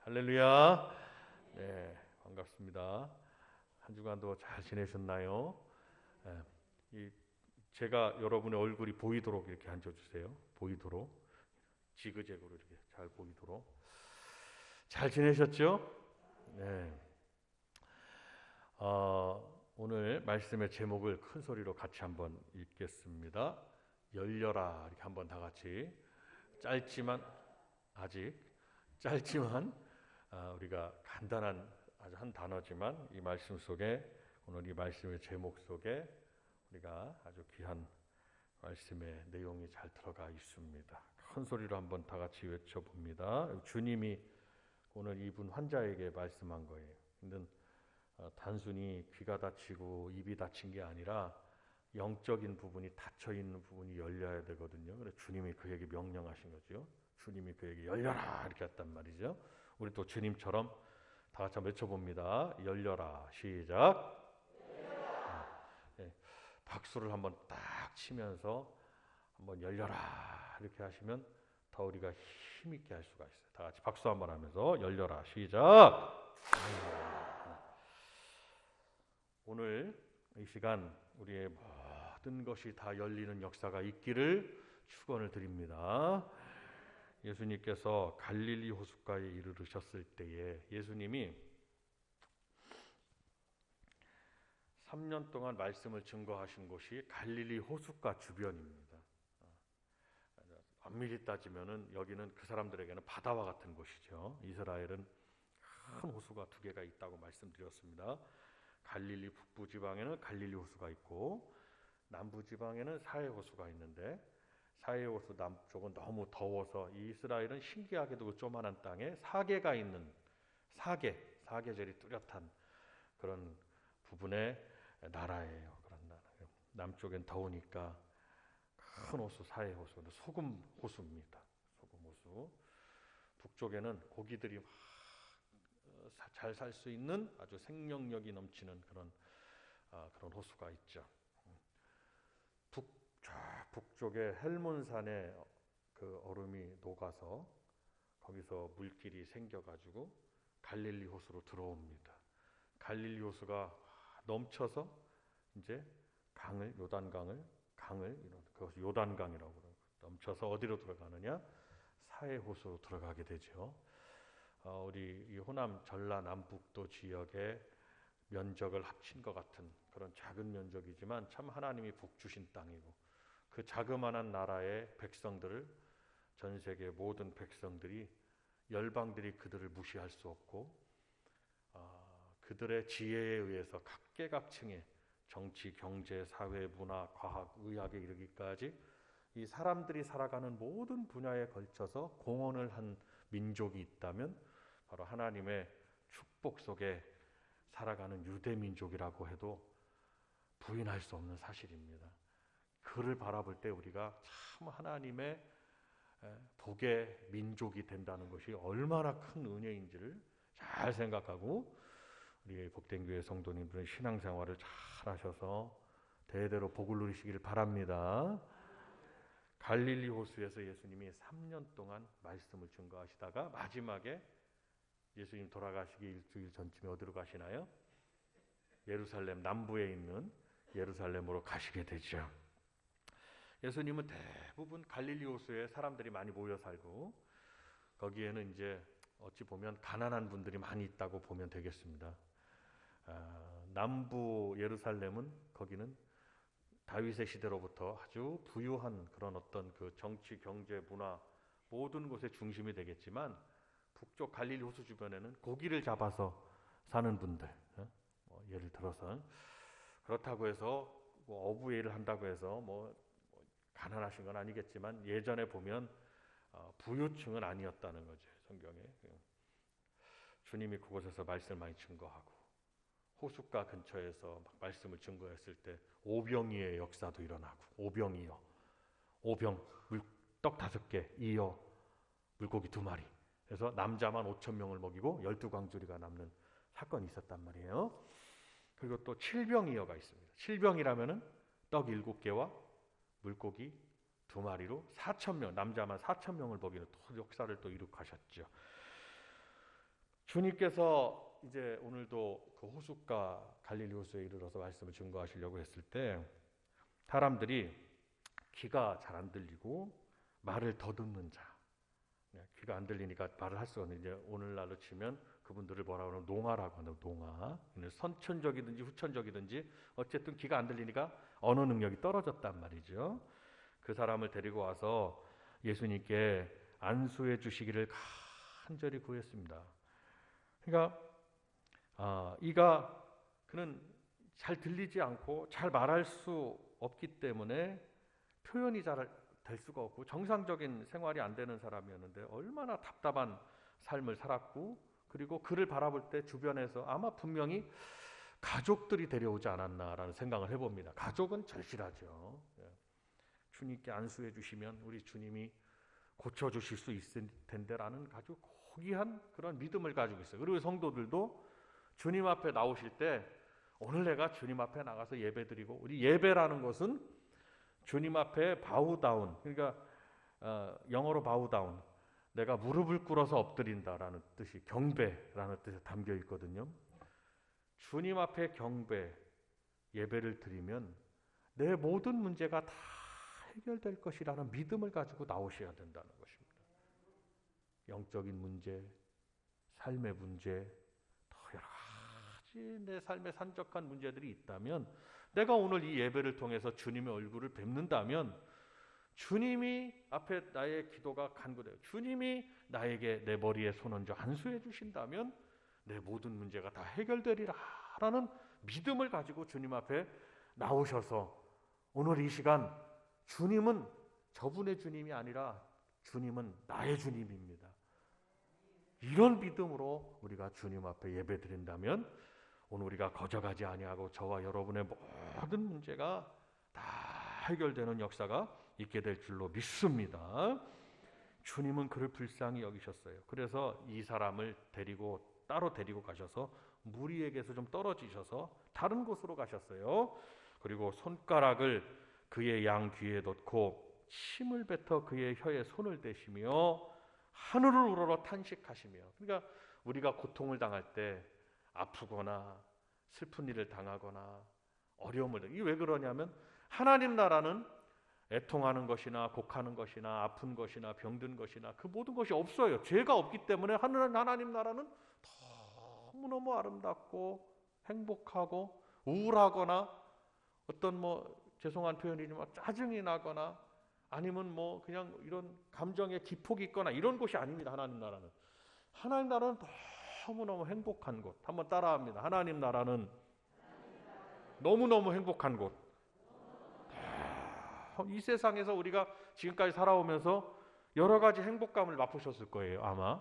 할렐루야. 네, 반갑습니다. 한 주간도 잘 지내셨나요? 네, 제가 여러분의 얼굴이 보이도록 이렇게 앉아주세요. 보이도록 지그재그로 이렇게 잘 보이도록. 잘 지내셨죠? 네. 오늘 말씀의 제목을 큰 소리로 같이 한번 읽겠습니다. 열려라. 이렇게 한번 다 같이 짧지만 아직 짧지만 우리가 간단한 아주 한 단어지만 이 말씀 속에 오늘 이 말씀의 제목 속에 우리가 아주 귀한 말씀의 내용이 잘 들어가 있습니다. 큰 소리로 한번 다 같이 외쳐봅니다. 주님이 오늘 이분 환자에게 말씀한 거예요. 근데 단순히 귀가 다치고 입이 다친 게 아니라 영적인 부분이 닫혀 있는 부분이 열려야 되거든요. 그래서 주님이 그에게 명령하신 거죠. 주님이 그에게 열려라 이렇게 했단 말이죠. 우리 또 주님처럼 다 같이 한번 외쳐봅니다. 열려라. 시작. 네, 박수를 한번 딱 치면서 한번 열려라 이렇게 하시면 더 우리가 힘있게 할 수가 있어요. 다 같이 박수 한번 하면서 열려라. 시작. 오늘 이 시간 우리의 모든 것이 다 열리는 역사가 있기를 축원을 드립니다. 예수님께서 갈릴리 호숫가에 이르르셨을 때에 예수님이 3년 동안 말씀을 증거하신 곳이 갈릴리 호숫가 주변입니다. 엄밀히 따지면은 여기는 그 사람들에게는 바다와 같은 곳이죠. 이스라엘은 큰 호수가 두 개가 있다고 말씀드렸습니다. 갈릴리 북부 지방에는 갈릴리 호수가 있고 남부 지방에는 사해 호수가 있는데 사해 호수 남쪽은 너무 더워서 이 이스라엘은 신기하게도 그 조그만한 땅에 사계가 있는 사계절이 뚜렷한 그런 부분의 나라예요. 그런 나라. 남쪽엔 더우니까 큰 호수 사해 호수, 소금 호수입니다. 소금 호수. 북쪽에는 고기들이 잘 살 수 있는 아주 생명력이 넘치는 그런 호수가 있죠. 북쪽에 헬몬산에 그 얼음이 녹아서 거기서 물길이 생겨가지고 갈릴리 호수로 들어옵니다. 갈릴리 호수가 넘쳐서 이제 요단강을 그것을 요단강이라고 그러고 넘쳐서 어디로 들어가느냐? 사해 호수로 들어가게 되죠. 우리 이 호남 전라 남북도 지역의 면적을 합친 것 같은 그런 작은 면적이지만 참 하나님이 복 주신 땅이고 그 자그마한 나라의 백성들을 전 세계 모든 백성들이 열방들이 그들을 무시할 수 없고 그들의 지혜에 의해서 각계각층의 정치, 경제, 사회, 문화, 과학, 의학에 이르기까지 이 사람들이 살아가는 모든 분야에 걸쳐서 공헌을 한 민족이 있다면 바로 하나님의 축복 속에 살아가는 유대 민족이라고 해도 부인할 수 없는 사실입니다. 그를 바라볼 때 우리가 참 하나님의 복의 민족이 된다는 것이 얼마나 큰 은혜인지를 잘 생각하고 우리의 복된 교회 성도님들은 신앙생활을 잘 하셔서 대대로 복을 누리시기를 바랍니다. 갈릴리 호수에서 예수님이 3년 동안 말씀을 증거하시다가 마지막에 예수님 돌아가시기 일주일 전쯤에 어디로 가시나요? 예루살렘 남부에 있는 예루살렘으로 가시게 되죠. 예수님은 대부분 갈릴리 호수에 사람들이 많이 모여 살고 거기에는 이제 어찌 보면 가난한 분들이 많이 있다고 보면 되겠습니다. 남부 예루살렘은 거기는 다윗의 시대로부터 아주 부유한 그런 어떤 그 정치, 경제, 문화 모든 곳의 중심이 되겠지만 북쪽 갈릴리 호수 주변에는 고기를 잡아서 사는 분들, 예를 들어서 그렇다고 해서 뭐 어부 일을 한다고 해서 뭐 가난하신 건 아니겠지만 예전에 보면 부유층은 아니었다는 거죠. 성경에 주님이 그곳에서 말씀을 많이 증거하고 호숫가 근처에서 막 말씀을 증거했을 때 오병이의 역사도 일어나고 오병이어 떡 5개 이어 물고기 2마리 그래서 남자만 5,000명을 먹이고 12광주리가 남는 사건이 있었단 말이에요. 그리고 또 칠병이어가 있습니다. 칠병이라면은 떡 7개와 물고기 2마리로 4,000명 남자만 4,000명을 먹이는 또 역사를 또 이룩하셨죠. 주님께서 이제 오늘도 그 호숫가 갈릴리 호수에 이르러서 말씀을 증거하시려고 했을 때 사람들이 귀가 잘 안 들리고 말을 더듬는 자, 귀가 안 들리니까 말을 할 수가 없는, 이제 오늘날로 치면 그분들을 뭐라고 하면 농아라고 하는, 농아. 선천적이든지 후천적이든지 어쨌든 귀가 안 들리니까 언어 능력이 떨어졌단 말이죠. 그 사람을 데리고 와서 예수님께 안수해 주시기를 간절히 구했습니다. 그러니까 그는 잘 들리지 않고 잘 말할 수 없기 때문에 표현이 잘 될 수가 없고 정상적인 생활이 안 되는 사람이었는데 얼마나 답답한 삶을 살았고, 그리고 그를 바라볼 때 주변에서 아마 분명히 가족들이 데려오지 않았나라는 생각을 해봅니다. 가족은 절실하죠. 주님께 안수해 주시면 우리 주님이 고쳐주실 수 있을 텐데라는 아주 고귀한 그런 믿음을 가지고 있어요. 그리고 성도들도 주님 앞에 나오실 때 오늘 내가 주님 앞에 나가서 예배드리고, 우리 예배라는 것은 주님 앞에 바우다운, 그러니까 영어로 바우다운, 내가 무릎을 꿇어서 엎드린다라는 뜻이 경배라는 뜻에 담겨 있거든요. 주님 앞에 경배, 예배를 드리면 내 모든 문제가 다 해결될 것이라는 믿음을 가지고 나오셔야 된다는 것입니다. 영적인 문제, 삶의 문제, 더 여러 가지 내 삶에 산적한 문제들이 있다면, 내가 오늘 이 예배를 통해서 주님의 얼굴을 뵙는다면 주님이 앞에 나의 기도가 간구돼요. 주님이 나에게 내 머리에 손 얹어 안수해 주신다면 내 모든 문제가 다 해결되리라 라는 믿음을 가지고 주님 앞에 나오셔서 오늘 이 시간 주님은 저분의 주님이 아니라 주님은 나의 주님입니다. 이런 믿음으로 우리가 주님 앞에 예배드린다면 오늘 우리가 거저가지 아니하고 저와 여러분의 모든 문제가 다 해결되는 역사가 있게 될 줄로 믿습니다. 주님은 그를 불쌍히 여기셨어요. 그래서 이 사람을 따로 데리고 가셔서 무리에게서 좀 떨어지셔서 다른 곳으로 가셨어요. 그리고 손가락을 그의 양 귀에 넣고 침을 뱉어 그의 혀에 손을 대시며 하늘을 우러러 탄식하시며. 그러니까 우리가 고통을 당할 때, 아프거나 슬픈 일을 당하거나 어려움을, 이게 왜 그러냐면 하나님 나라는 애통하는 것이나 곡하는 것이나 아픈 것이나 병든 것이나 그 모든 것이 없어요. 죄가 없기 때문에 하나님 나라는 너무너무 아름답고 행복하고, 우울하거나 어떤 죄송한 표현이지만 짜증이 나거나 아니면 그냥 이런 감정의 기폭이 있거나 이런 곳이 아닙니다. 하나님 나라는 너무너무 행복한 곳. 한번 따라합니다. 하나님 나라는 너무너무 행복한 곳. 이 세상에서 우리가 지금까지 살아오면서 여러 가지 행복감을 맛보셨을 거예요. 아마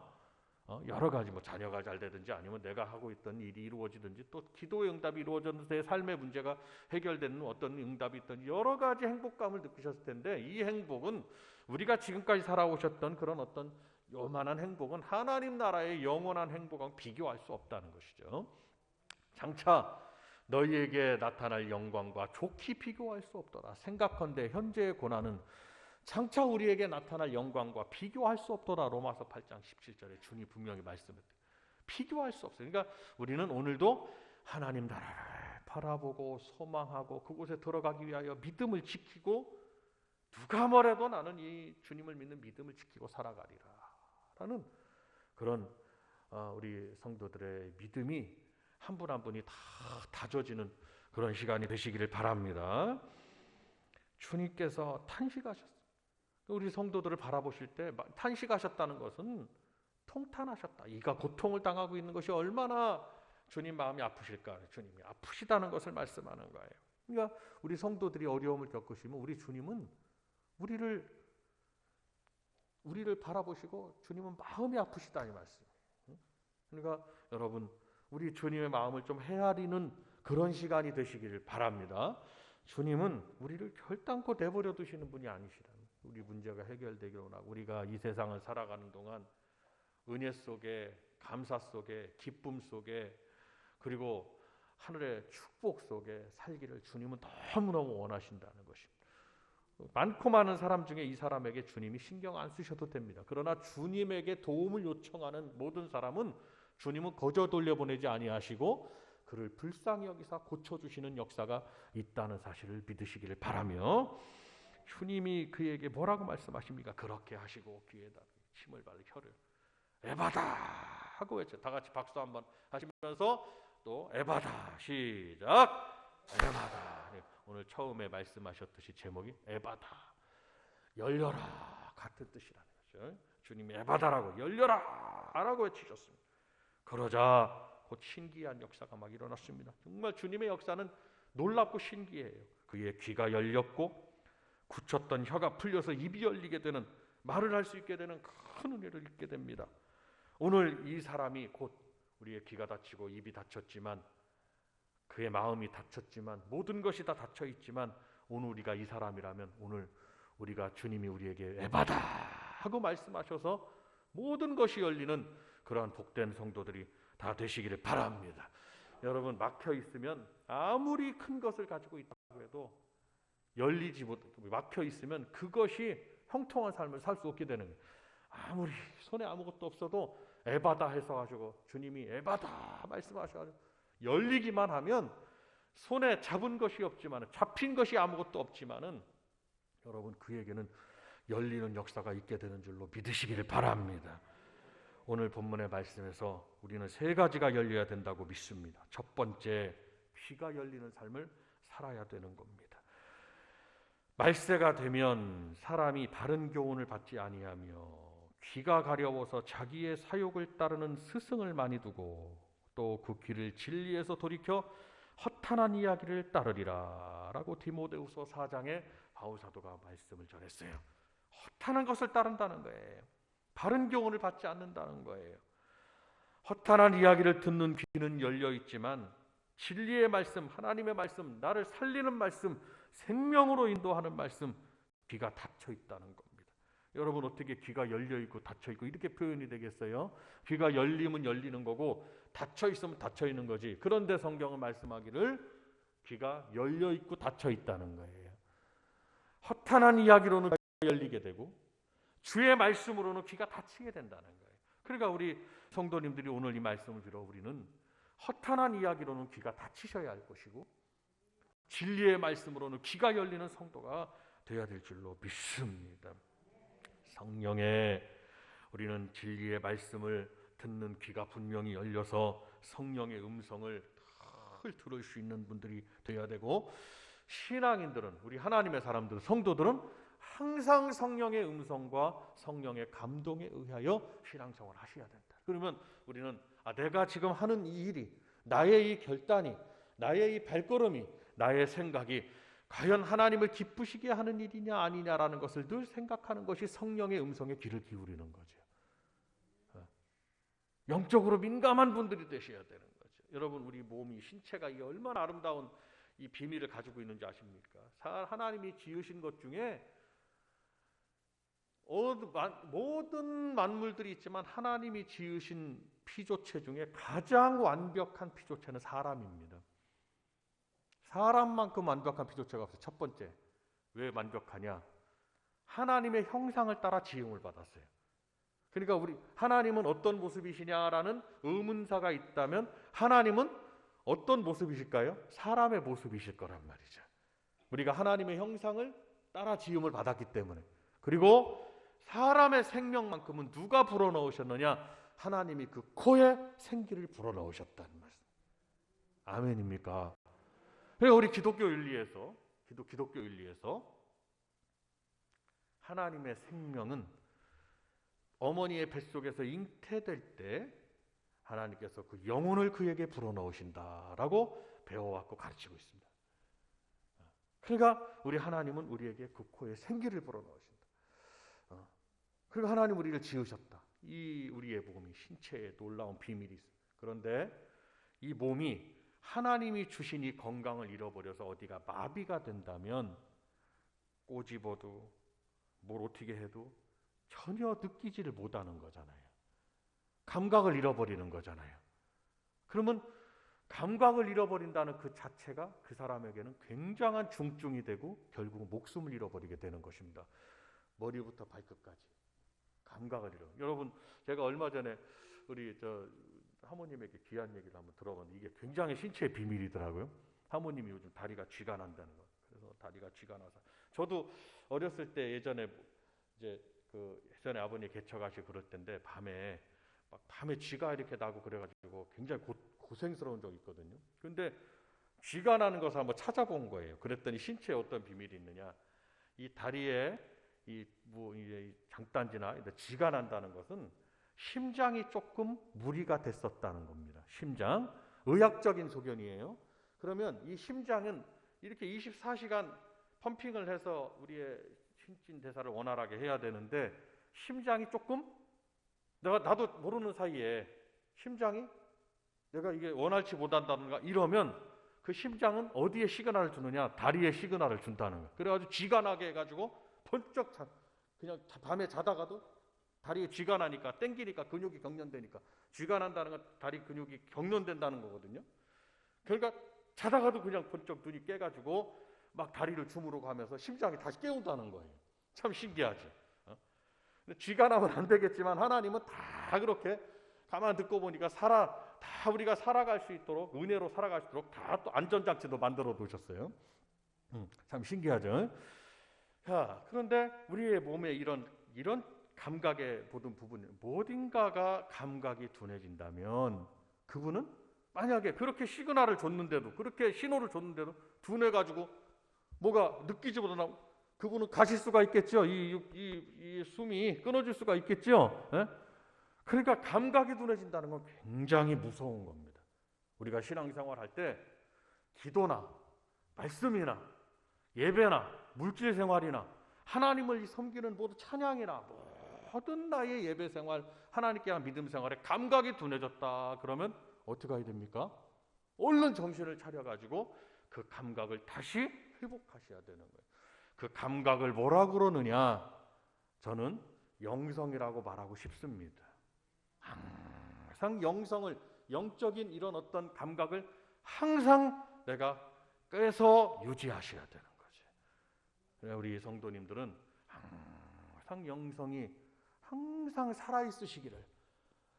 여러 가지, 자녀가 잘 되든지 아니면 내가 하고 있던 일이 이루어지든지 또 기도의 응답이 이루어졌는데 내 삶의 문제가 해결되는 어떤 응답이 있든지 여러 가지 행복감을 느끼셨을 텐데, 이 행복은 우리가 지금까지 살아오셨던 그런 어떤 요만한 행복은 하나님 나라의 영원한 행복과 비교할 수 없다는 것이죠. 장차 너희에게 나타날 영광과 좋게 비교할 수 없더라. 생각컨대 현재의 고난은 장차 우리에게 나타날 영광과 비교할 수 없더라. 로마서 8장 17절에 주님 분명히 말씀했대요. 비교할 수 없어요. 그러니까 우리는 오늘도 하나님 나라를 바라보고 소망하고 그곳에 들어가기 위하여 믿음을 지키고, 누가 뭐래도 나는 이 주님을 믿는 믿음을 지키고 살아가리라 라는 그런 우리 성도들의 믿음이 한 분 한 분이 다 다져지는 그런 시간이 되시기를 바랍니다. 주님께서 탄식하셨어요. 우리 성도들을 바라보실 때 탄식하셨다는 것은 통탄하셨다. 이가 고통을 당하고 있는 것이 얼마나 주님 마음이 아프실까. 주님이 아프시다는 것을 말씀하는 거예요. 그러니까 우리 성도들이 어려움을 겪으시면 우리 주님은 우리를 바라보시고 주님은 마음이 아프시다 이 말씀. 그러니까 여러분, 우리 주님의 마음을 좀 헤아리는 그런 시간이 되시기를 바랍니다. 주님은 우리를 결단코 내버려 두시는 분이 아니시라. 우리 문제가 해결되기를 원하고, 우리가 이 세상을 살아가는 동안 은혜 속에, 감사 속에, 기쁨 속에, 그리고 하늘의 축복 속에 살기를 주님은 너무너무 원하신다는 것입니다. 많고 많은 사람 중에 이 사람에게 주님이 신경 안 쓰셔도 됩니다. 그러나 주님에게 도움을 요청하는 모든 사람은 주님은 거저 돌려보내지 아니하시고 그를 불쌍히 여기사 고쳐주시는 역사가 있다는 사실을 믿으시기를 바라며, 주님이 그에게 뭐라고 말씀하십니까? 그렇게 하시고 귀에다 침을 발라 혀를 에바다 하고 외쳐. 다 같이 박수 한번 하시면서 또 에바다 시작. 에바다. 오늘 처음에 말씀하셨듯이 제목이 에바다, 열려라 같은 뜻이라는 거죠. 주님이 에바다라고 열려라 라고 외치셨습니다. 그러자 곧 신기한 역사가 막 일어났습니다. 정말 주님의 역사는 놀랍고 신기해요. 그의 귀가 열렸고 굳혔던 혀가 풀려서 입이 열리게 되는, 말을 할 수 있게 되는 큰 은혜를 입게 됩니다. 오늘 이 사람이 곧 우리의 귀가 닫히고 입이 닫혔지만, 그의 마음이 닫혔지만, 모든 것이 다 닫혀 있지만, 오늘 우리가 이 사람이라면 오늘 우리가 주님이 우리에게 에바다 하고 말씀하셔서 모든 것이 열리는 그러한 복된 성도들이 다 되시기를 바랍니다. 여러분, 막혀 있으면 아무리 큰 것을 가지고 있다고 해도 열리지 못하고 막혀 있으면 그것이 형통한 삶을 살 수 없게 되는 거예요. 아무리 손에 아무것도 없어도 에바다 해서 가지고 주님이 에바다 말씀하셔가지고 열리기만 하면, 손에 잡은 것이 없지만, 잡힌 것이 아무것도 없지만은 여러분 그에게는 열리는 역사가 있게 되는 줄로 믿으시기를 바랍니다. 오늘 본문의 말씀에서 우리는 세 가지가 열려야 된다고 믿습니다. 첫 번째, 귀가 열리는 삶을 살아야 되는 겁니다. 말세가 되면 사람이 바른 교훈을 받지 아니하며 귀가 가려워서 자기의 사욕을 따르는 스승을 많이 두고 또 그 귀를 진리에서 돌이켜 허탄한 이야기를 따르리라 라고 디모데후서 4장에 바울사도가 말씀을 전했어요. 허탄한 것을 따른다는 거예요. 바른 교훈을 받지 않는다는 거예요. 허탄한 이야기를 듣는 귀는 열려 있지만 진리의 말씀, 하나님의 말씀, 나를 살리는 말씀, 생명으로 인도하는 말씀, 귀가 닫혀 있다는 겁니다. 여러분, 어떻게 귀가 열려 있고 닫혀 있고 이렇게 표현이 되겠어요? 귀가 열리면 열리는 거고 닫혀 있으면 닫혀 있는 거지. 그런데 성경은 말씀하기를 귀가 열려 있고 닫혀 있다는 거예요. 허탄한 이야기로는 귀가 열리게 되고 주의 말씀으로는 귀가 닫히게 된다는 거예요. 그러니까 우리 성도님들이 오늘 이 말씀을 들어 우리는 허탄한 이야기로는 귀가 닫히셔야 할 것이고 진리의 말씀으로는 귀가 열리는 성도가 되어야 될 줄로 믿습니다. 성령에 우리는 진리의 말씀을 듣는 귀가 분명히 열려서 성령의 음성을 잘 들을 수 있는 분들이 되어야 되고, 신앙인들은, 우리 하나님의 사람들, 성도들은 항상 성령의 음성과 성령의 감동에 의하여 신앙생활을 하셔야 된다. 그러면 우리는 내가 지금 하는 이 일이, 나의 이 결단이, 나의 이 발걸음이, 나의 생각이 과연 하나님을 기쁘시게 하는 일이냐 아니냐라는 것을 늘 생각하는 것이 성령의 음성에 귀를 기울이는 거죠. 영적으로 민감한 분들이 되셔야 되는 거죠. 여러분, 우리 몸이, 신체가 이 얼마나 아름다운 이 비밀을 가지고 있는지 아십니까? 하나님이 지으신 것 중에 모든 만물들이 있지만 하나님이 지으신 피조체 중에 가장 완벽한 피조체는 사람입니다. 사람만큼 완벽한 피조체가 없어요. 첫 번째, 왜 완벽하냐? 하나님의 형상을 따라 지음을 받았어요. 그러니까 우리 하나님은 어떤 모습이시냐라는 의문사가 있다면 하나님은 어떤 모습이실까요? 사람의 모습이실 거란 말이죠. 우리가 하나님의 형상을 따라 지음을 받았기 때문에. 그리고 사람의 생명만큼은 누가 불어넣으셨느냐? 하나님이 그 코에 생기를 불어넣으셨다는 말씀. 아멘입니까? 그러니까 우리 기독교 윤리에서 하나님의 생명은 어머니의 뱃속에서 잉태될 때 하나님께서 그 영혼을 그에게 불어넣으신다라고 배워왔고 가르치고 있습니다. 그러니까 우리 하나님은 우리에게 그 코에 생기를 불어넣으신다. 그리고 하나님 우리를 지으셨다. 이 우리의 몸이 신체에 놀라운 비밀이 있어요. 그런데 이 몸이 하나님이 주신 이 건강을 잃어버려서 어디가 마비가 된다면 꼬집어도 뭘 어떻게 해도 전혀 느끼지를 못하는 거잖아요. 감각을 잃어버리는 거잖아요. 그러면 감각을 잃어버린다는 그 자체가 그 사람에게는 굉장한 중증이 되고 결국 목숨을 잃어버리게 되는 것입니다. 머리부터 발끝까지 감각을 잃어. 여러분, 제가 얼마 전에 우리 사모님에게 귀한 얘기를 한번 들어봤는데 이게 굉장히 신체의 비밀이더라고요. 사모님이 요즘 다리가 쥐가 난다는 거. 그래서 다리가 쥐가 나서 저도 어렸을 때 예전에 이제 예전에 아버님 개척하시고 그럴 때인데 밤에 쥐가 이렇게 나고 그래가지고 굉장히 고생스러운 적이 있거든요. 근데 쥐가 나는 것을 한번 찾아본 거예요. 그랬더니 신체에 어떤 비밀이 있느냐? 이 다리에 이 장단지나 쥐가 난다는 것은 심장이 조금 무리가 됐었다는 겁니다. 심장, 의학적인 소견이에요. 그러면 이 심장은 이렇게 24시간 펌핑을 해서 우리의 신진대사를 원활하게 해야 되는데 심장이 조금 나도 모르는 사이에 심장이 내가 이게 원활치 못한다든가 이러면 그 심장은 어디에 시그널을 주느냐? 다리에 시그널을 준다는 거예요. 그래가지고 쥐가 나게 해가지고 번쩍 그냥 밤에 자다가도 다리에 쥐가 나니까 땡기니까 근육이 경련되니까 쥐가 난다는 건 다리 근육이 경련된다는 거거든요. 그러니까 자다가도 그냥 번쩍 눈이 깨가지고 막 다리를 주무르고 하면서 심장이 다시 깨운다는 거예요. 참 신기하죠. 근데 쥐가 나면 안 되겠지만 하나님은 다 그렇게 가만 듣고 보니까 다 우리가 살아갈 수 있도록 은혜로 살아갈 수 있도록 다 또 안전장치도 만들어 놓으셨어요. 참 신기하죠. 자, 그런데 우리의 몸에 이런 감각의 모든 부분, 어딘가가 감각이 둔해진다면 그분은 만약에 그렇게 시그널을 줬는데도 그렇게 신호를 줬는데도 둔해가지고 뭐가 느끼지 못하나 그분은 가실 수가 있겠죠. 이 숨이 끊어질 수가 있겠죠. 예? 그러니까 감각이 둔해진다는 건 굉장히 무서운 겁니다. 우리가 신앙생활 할 때 기도나 말씀이나 예배나 물질 생활이나 하나님을 섬기는 모두 찬양이나 모든 나의 예배 생활, 하나님께 대한 믿음 생활에 감각이 둔해졌다. 그러면 어떻게 해야 됩니까? 얼른 정신을 차려가지고 그 감각을 다시 회복하셔야 되는 거예요. 그 감각을 뭐라 그러느냐? 저는 영성이라고 말하고 싶습니다. 항상 영적인 이런 어떤 감각을 항상 내가 꿰서 유지하셔야 되는 거죠. 우리 성도님들은 항상 영성이 항상 살아있으시기를,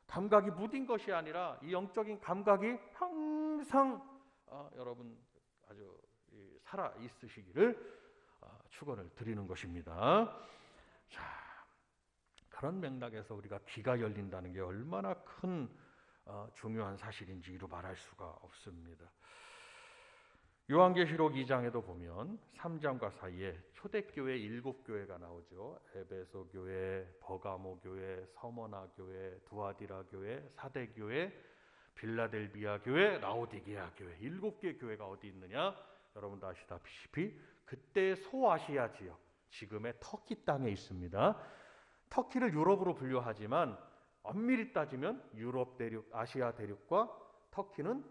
감각이 무딘 것이 아니라 이 영적인 감각이 항상 여러분 아주 살아있으시기를 축원을 드리는 것입니다. 자, 그런 맥락에서 우리가 귀가 열린다는 게 얼마나 큰 중요한 사실인지 이루 말할 수가 없습니다. 요한계시록 2장에도 보면 3장과 사이에 초대교회 7교회가 나오죠. 에베소 교회, 버가모 교회, 서머나 교회, 두아디라 교회, 사대 교회, 빌라델비아 교회, 라오디게아 교회, 7개 교회가 어디 있느냐? 여러분도 아시다시피 그때 소아시아 지역, 지금의 터키 땅에 있습니다. 터키를 유럽으로 분류하지만 엄밀히 따지면 유럽 대륙, 아시아 대륙과 터키는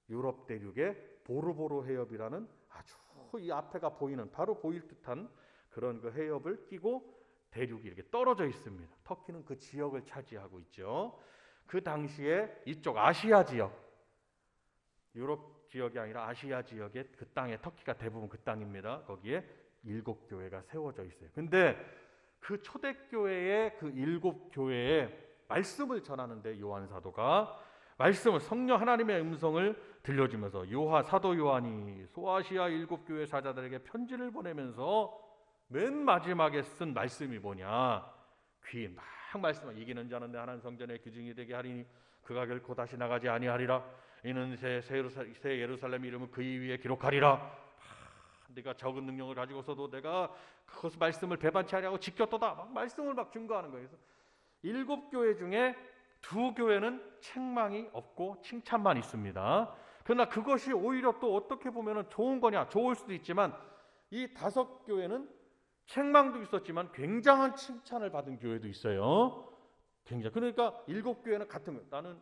유럽 대륙의 보르보르 해협이라는 아주 이 앞에가 보이는 바로 보일 듯한 그런 그 해협을 끼고 대륙이 이렇게 떨어져 있습니다. 터키는 그 지역을 차지하고 있죠. 그 당시에 이쪽 아시아 지역, 유럽 지역이 아니라 아시아 지역의 그 땅에 터키가 대부분 그 땅입니다. 거기에 7교회가 세워져 있어요. 근데 그 초대교회의 그 7교회에 말씀을 전하는데 요한 사도가 말씀을 성령 하나님의 음성을 들려주면서 사도 요한이 소아시아 7교회 사자들에게 편지를 보내면서 맨 마지막에 쓴 말씀이 뭐냐? 귀 막 말씀을 이기는 자는 내 하나님 성전의 규증이 되게 하리니 그가 결코 다시 나가지 아니하리라. 이는 새 예루살렘 이름을 그 위에 기록하리라. 내가 적은 능력을 가지고서도 내가 그것 말씀을 배반치 아니하고 지켰도다. 막 말씀을 막 증거하는 거예요. 그래서 7교회 중에 2교회는 책망이 없고 칭찬만 있습니다. 그러나 그것이 오히려 또 어떻게 보면 좋은 거냐? 좋을 수도 있지만 이 5교회는 책망도 있었지만 굉장한 칭찬을 받은 교회도 있어요. 그러니까 7교회는 같은 거예요. 나는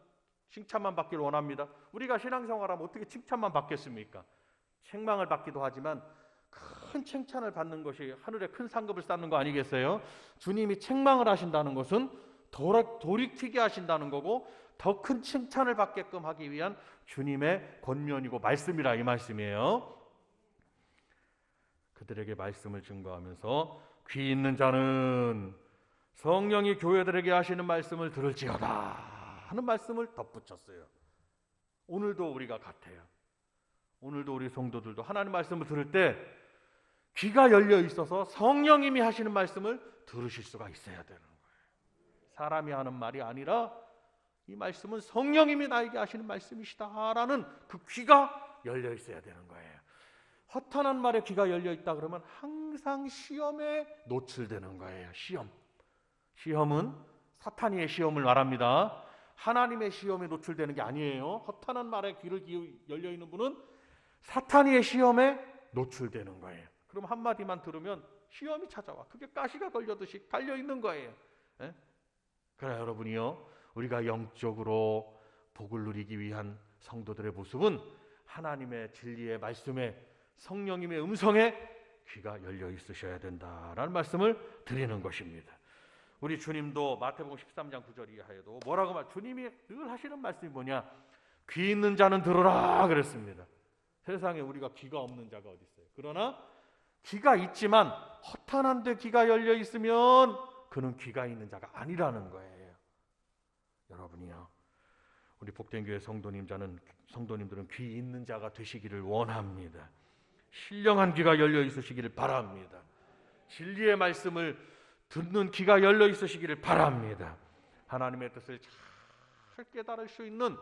칭찬만 받기를 원합니다. 우리가 신앙생활하면 어떻게 칭찬만 받겠습니까? 책망을 받기도 하지만 큰 칭찬을 받는 것이 하늘에 큰 상급을 쌓는 거 아니겠어요? 주님이 책망을 하신다는 것은 돌이키게 하신다는 거고 더 큰 칭찬을 받게끔 하기 위한 주님의 권면이고 말씀이라 이 말씀이에요. 그들에게 말씀을 증거하면서 귀 있는 자는 성령이 교회들에게 하시는 말씀을 들을지어다 하는 말씀을 덧붙였어요. 오늘도 우리가 같아요. 오늘도 우리 성도들도 하나님 말씀을 들을 때 귀가 열려 있어서 성령님이 하시는 말씀을 들으실 수가 있어야 되는 거예요. 사람이 하는 말이 아니라 이 말씀은 성령님이 나에게 하시는 말씀이시다라는 그 귀가 열려 있어야 되는 거예요. 허탄한 말에 귀가 열려 있다 그러면 항상 시험에 노출되는 거예요. 시험은 사탄의 시험을 말합니다. 하나님의 시험에 노출되는 게 아니에요. 허탄한 말에 귀를 열려 있는 분은 사탄의 시험에 노출되는 거예요. 그럼 한마디만 들으면 시험이 찾아와. 그게 가시가 걸려듯이 달려 있는 거예요. 예? 그래 여러분이요, 우리가 영적으로 복을 누리기 위한 성도들의 모습은 하나님의 진리의 말씀에 성령님의 음성에 귀가 열려 있으셔야 된다라는 말씀을 드리는 것입니다. 우리 주님도 마태복음 13장 9절 이하에도 뭐라고 주님이 늘 하시는 말씀이 뭐냐? 귀 있는 자는 들으라 그랬습니다. 세상에 우리가 귀가 없는 자가 어디 있어요? 그러나 귀가 있지만 허탄한데 귀가 열려 있으면 그는 귀가 있는 자가 아니라는 거예요. 여러분이요, 우리 복된 교회 성도님들은 귀 있는 자가 되시기를 원합니다. 신령한 귀가 열려 있으시기를 바랍니다. 진리의 말씀을 듣는 귀가 열려 있으시기를 바랍니다. 하나님의 뜻을 잘 깨달을 수 있는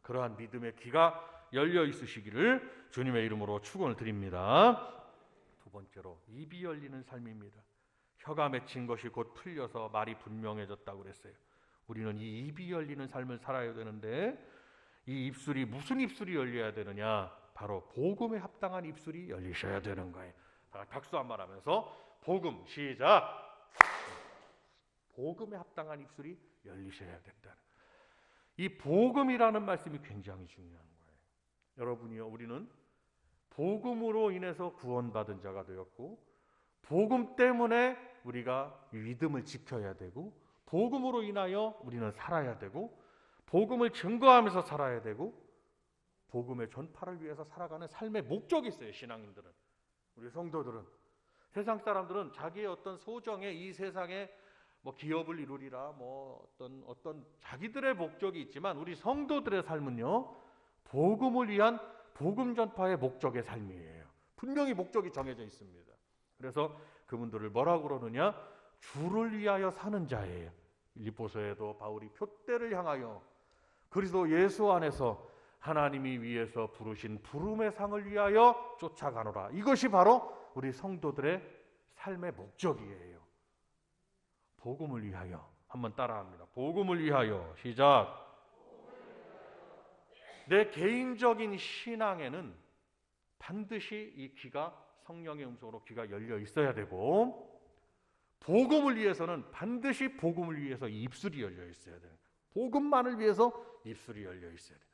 그러한 믿음의 귀가 열려 있으시기를 주님의 이름으로 축원을 드립니다. 두 번째로 입이 열리는 삶입니다. 혀가 맺힌 것이 곧 풀려서 말이 분명해졌다고 그랬어요. 우리는 이 입이 열리는 삶을 살아야 되는데 이 입술이 무슨 입술이 열려야 되느냐? 바로 복음에 합당한 입술이 열리셔야 되는 거예요. 박수 한 번 하면서 복음 시작. 복음에 합당한 입술이 열리셔야 된다는, 이 복음이라는 말씀이 굉장히 중요한 거예요. 여러분이요, 우리는 복음으로 인해서 구원받은 자가 되었고 복음 때문에 우리가 믿음을 지켜야 되고 복음으로 인하여 우리는 살아야 되고 복음을 증거하면서 살아야 되고 복음의 전파를 위해서 살아가는 삶의 목적이 있어요. 신앙인들은, 우리 성도들은. 세상 사람들은 자기의 어떤 소정에 이 세상에 뭐 기업을 이루리라 뭐 어떤 자기들의 목적이 있지만 우리 성도들의 삶은요, 복음을 위한 복음 전파의 목적의 삶이에요. 분명히 목적이 정해져 있습니다. 그래서 그분들을 뭐라고 그러느냐? 주를 위하여 사는 자예요. 빌립보서에도 바울이 표대를 향하여 그리스도 예수 안에서 하나님이 위에서 부르신 부름의 상을 위하여 쫓아가노라. 이것이 바로 우리 성도들의 삶의 목적이에요. 복음을 위하여. 한번 따라합니다. 복음을 위하여. 시작. 내 개인적인 신앙에는 반드시 이 귀가 성령의 음성으로 귀가 열려 있어야 되고 복음을 위해서는 반드시 복음을 위해서 입술이 열려 있어야 돼요. 복음만을 위해서 입술이 열려 있어야 돼요.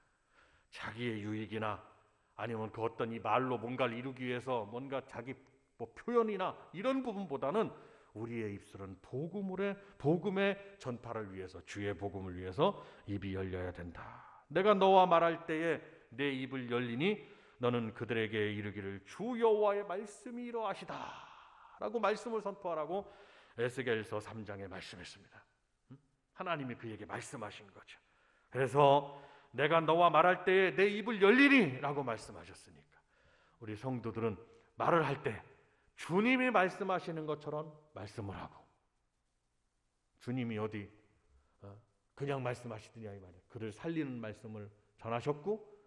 자기의 유익이나 아니면 그 어떤 이 말로 뭔가를 이루기 위해서 뭔가 자기 뭐 표현이나 이런 부분보다는 우리의 입술은 복음의 전파를 위해서, 주의 복음을 위해서 입이 열려야 된다. 내가 너와 말할 때에 내 입을 열리니 너는 그들에게 이르기를 주 여호와의 말씀이 이러하시다 라고 말씀을 선포하라고 에스겔서 3장에 말씀했습니다. 하나님이 그에게 말씀하신 거죠. 그래서 내가 너와 말할 때에 내 입을 열리니 라고 말씀하셨으니까 우리 성도들은 말을 할 때 주님이 말씀하시는 것처럼 말씀을 하고, 주님이 어디 그냥 말씀하시더냐 이 말이에요. 그를 살리는 말씀을 전하셨고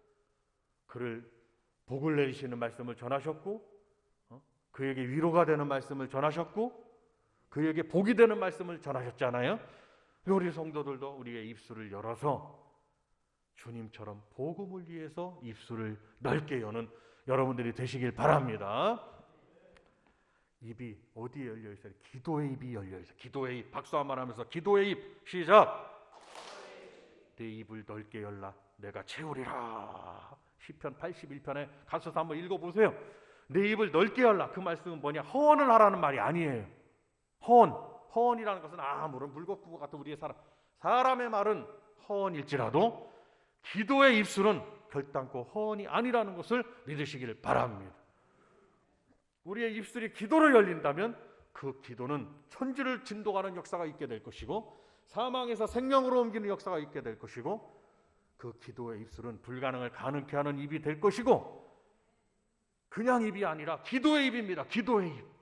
그를 복을 내리시는 말씀을 전하셨고 그에게 위로가 되는 말씀을 전하셨고 그에게 복이 되는 말씀을 전하셨잖아요. 우리 성도들도 우리의 입술을 열어서 주님처럼 복음을 위해서 입술을 넓게 여는 여러분들이 되시길 바랍니다. 입이 어디에 열려 있어요? 기도의 입이 열려 있어요. 기도의 입. 박수 한번 하면서 기도의 입. 시작. 내 입을 넓게 열라 내가 채우리라. 시편 81편에 가셔서 한번 읽어보세요. 내 입을 넓게 열라. 그 말씀은 뭐냐? 허언을 하라는 말이 아니에요. 허언이라는 것은 물론 물거품 같은 우리의 사람의 말은 허언일지라도 기도의 입술은 결단코 허언이 아니라는 것을 믿으시기를 바랍니다. 우리의 입술이 기도로 열린다면 그 기도는 천지를 진동하는 역사가 있게 될 것이고 사망에서 생명으로 옮기는 역사가 있게 될 것이고, 그 기도의 입술은 불가능을 가능케 하는 입이 될 것이고, 그냥 입이 아니라 기도의 입입니다. 기도의 입.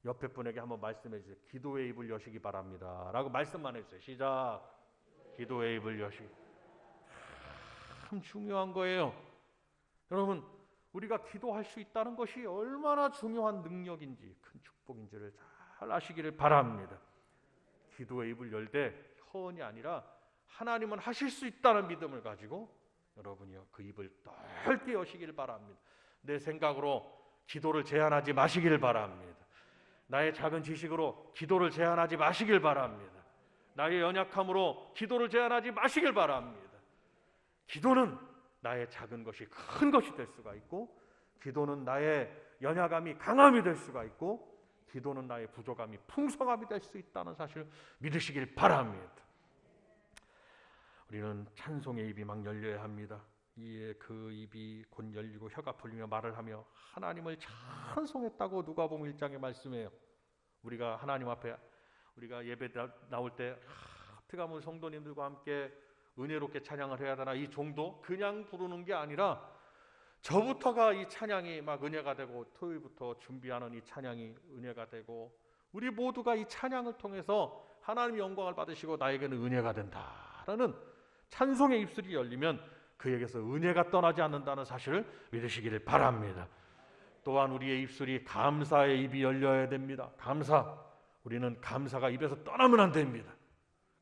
옆에 분에게 한번 말씀해 주세요. 기도의 입을 여시기 바랍니다 라고 말씀만 해주세요. 시작. 기도의 입을 여시기. 참 중요한 거예요. 여러분, 우리가 기도할 수 있다는 것이 얼마나 중요한 능력인지, 큰 축복인지를 잘 아시기를 바랍니다. 기도의 입을 열 때 혀언이 아니라 하나님은 하실 수 있다는 믿음을 가지고 여러분이요, 그 입을 넓게 여시길 바랍니다. 내 생각으로 기도를 제한하지 마시길 바랍니다. 나의 작은 지식으로 기도를 제한하지 마시길 바랍니다. 나의 연약함으로 기도를 제한하지 마시길 바랍니다. 기도는 나의 작은 것이 큰 것이 될 수가 있고, 기도는 나의 연약함이 강함이 될 수가 있고, 기도는 나의 부족함이 풍성함이 될 수 있다는 사실을 믿으시길 바랍니다. 우리는 찬송의 입이 막 열려야 합니다. 이에 그 입이 곧 열리고 혀가 풀리며 말을 하며 하나님을 찬송했다고 누가복음 1장에 말씀해요. 우리가 하나님 앞에 우리가 예배 나올 때 어떻게 성도님들과 함께 은혜롭게 찬양을 해야 되나, 이 정도 그냥 부르는 게 아니라 저부터가 이 찬양이 막 은혜가 되고, 토요일부터 준비하는 이 찬양이 은혜가 되고, 우리 모두가 이 찬양을 통해서 하나님의 영광을 받으시고 나에게는 은혜가 된다라는 찬송의 입술이 열리면 그에게서 은혜가 떠나지 않는다는 사실을 믿으시기를 바랍니다. 또한 우리의 입술이 감사의 입이 열려야 됩니다. 감사. 우리는 감사가 입에서 떠나면 안 됩니다.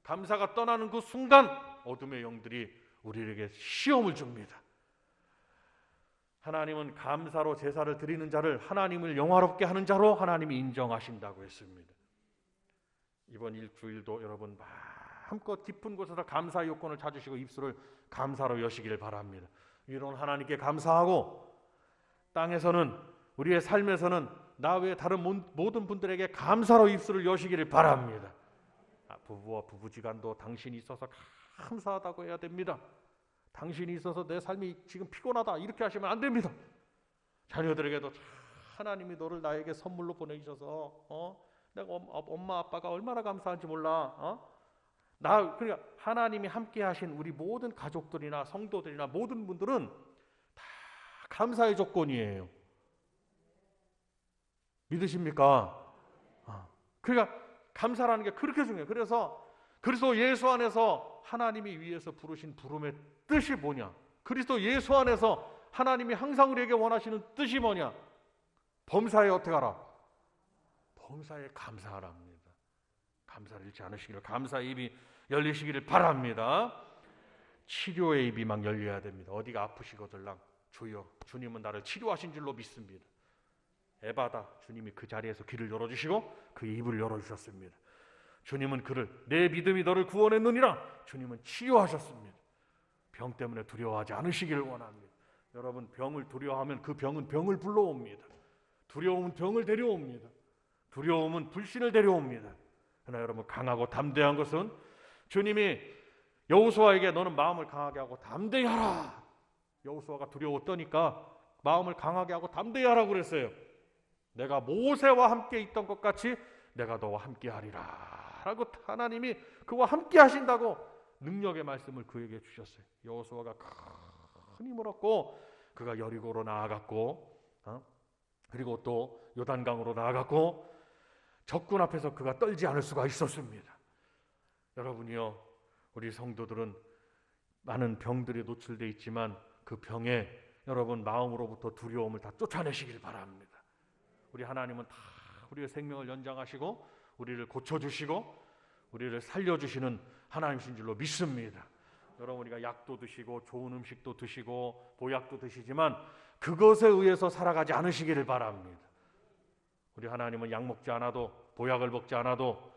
감사가 떠나는 그 순간 어둠의 영들이 우리에게 시험을 줍니다. 하나님은 감사로 제사를 드리는 자를 하나님을 영화롭게 하는 자로 하나님이 인정하신다고 했습니다. 이번 일주일도 여러분 마음껏 깊은 곳에서 감사의 요건을 찾으시고 입술을 감사로 여시기를 바랍니다. 위로는 하나님께 감사하고, 땅에서는, 우리의 삶에서는 나 외에 다른 모든 분들에게 감사로 입술을 여시기를 바랍니다. 부부와 부부지간도 당신이 있어서 감사하다고 해야 됩니다. 당신이 있어서 내 삶이 지금 피곤하다 이렇게 하시면 안 됩니다. 자녀들에게도 하나님이 너를 나에게 선물로 보내주셔서 내가 엄마 아빠가 얼마나 감사한지 몰라. 그러니까 하나님이 함께 하신 우리 모든 가족들이나 성도들이나 모든 분들은 다 감사의 조건이에요. 믿으십니까? 그러니까 감사라는 게 그렇게 중요해요. 그래서 그리스도 예수 안에서 하나님이 위에서 부르신 부름의 뜻이 뭐냐? 그리스도 예수 안에서 하나님이 항상 우리에게 원하시는 뜻이 뭐냐? 범사에 어떻게 하라? 범사에 감사하랍니다. 감사를 잃지 않으시기를, 감사의 입이 열리시기를 바랍니다. 치료의 입이 막 열려야 됩니다. 어디가 아프시거들랑 주여, 주님은 나를 치료하신 줄로 믿습니다. 에바다, 주님이 그 자리에서 귀를 열어주시고 그 입을 열어주셨습니다. 주님은 그를, 내 믿음이 너를 구원했느니라, 주님은 치료하셨습니다. 병 때문에 두려워하지 않으시기를 원합니다. 여러분, 병을 두려워하면 그 병은 병을 불러옵니다. 두려움은 병을 데려옵니다. 두려움은 불신을 데려옵니다. 그러나 여러분, 강하고 담대한 것은 주님이 여호수아에게 너는 마음을 강하게 하고 담대히 하라. 여호수아가 두려워 떠니까 마음을 강하게 하고 담대히 하라고 그랬어요. 내가 모세와 함께 있던 것 같이 내가 너와 함께 하리라 라고 하나님이 그와 함께 하신다고 능력의 말씀을 그에게 주셨어요. 여호수아가 큰 힘을 얻고 그가 여리고로 나아갔고, 그리고 또 요단강으로 나아갔고, 적군 앞에서 그가 떨지 않을 수가 있었습니다. 여러분이요, 우리 성도들은 많은 병들에 노출되어 있지만 그 병에 여러분 마음으로부터 두려움을 다 쫓아내시길 바랍니다. 우리 하나님은 다 우리의 생명을 연장하시고 우리를 고쳐주시고 우리를 살려주시는 하나님이신 줄로 믿습니다. 여러분, 우리가 약도 드시고 좋은 음식도 드시고 보약도 드시지만 그것에 의해서 살아가지 않으시기를 바랍니다. 우리 하나님은 약 먹지 않아도, 보약을 먹지 않아도,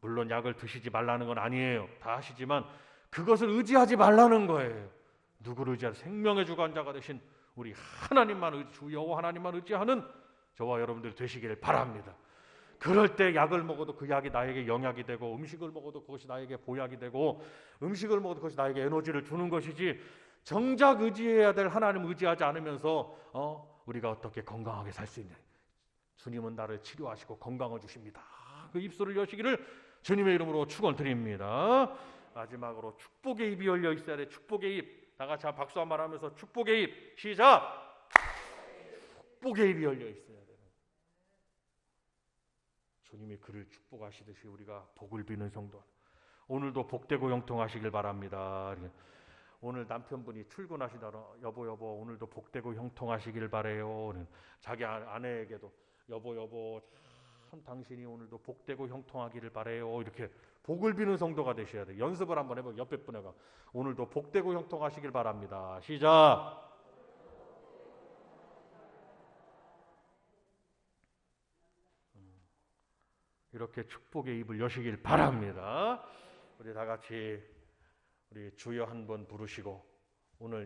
물론 약을 드시지 말라는 건 아니에요. 다 하시지만 그것을 의지하지 말라는 거예요. 누구를 의지하는, 생명의 주관자가 되신 우리 하나님만 주 여호와 하나님만 의지하는 저와 여러분들 되시기를 바랍니다. 그럴 때 약을 먹어도 그 약이 나에게 영약이 되고, 음식을 먹어도 그것이 나에게 보약이 되고, 음식을 먹어도 그것이 나에게 에너지를 주는 것이지, 정작 의지해야 될 하나님 의지하지 않으면서 우리가 어떻게 건강하게 살 수 있냐. 주님은 나를 치료하시고 건강을 주십니다. 그 입술을 여시기를 주님의 이름으로 축원드립니다. 마지막으로 축복의 입이 열려 있어야 돼. 축복의 입. 다 같이 박수 한 번 하면서 축복의 입. 시작. 축복의 입이 열려 있어야 돼. 주님이 그를 축복하시듯이 우리가 복을 비는 성도. 오늘도 복되고 형통하시길 바랍니다. 오늘 남편분이 출근하시다 여보 오늘도 복되고 형통하시길 바래요. 자기 아내에게도 여보 참 당신이 오늘도 복되고 형통하기를 바래요. 이렇게 복을 비는 성도가 되셔야 돼요. 연습을 한번 해봐요. 옆에 분에가 오늘도 복되고 형통하시길 바랍니다. 시작. 이렇게 축복의 입을 여시길 바랍니다. 우리 다 같이 우리 주여 한 번 부르시고 오늘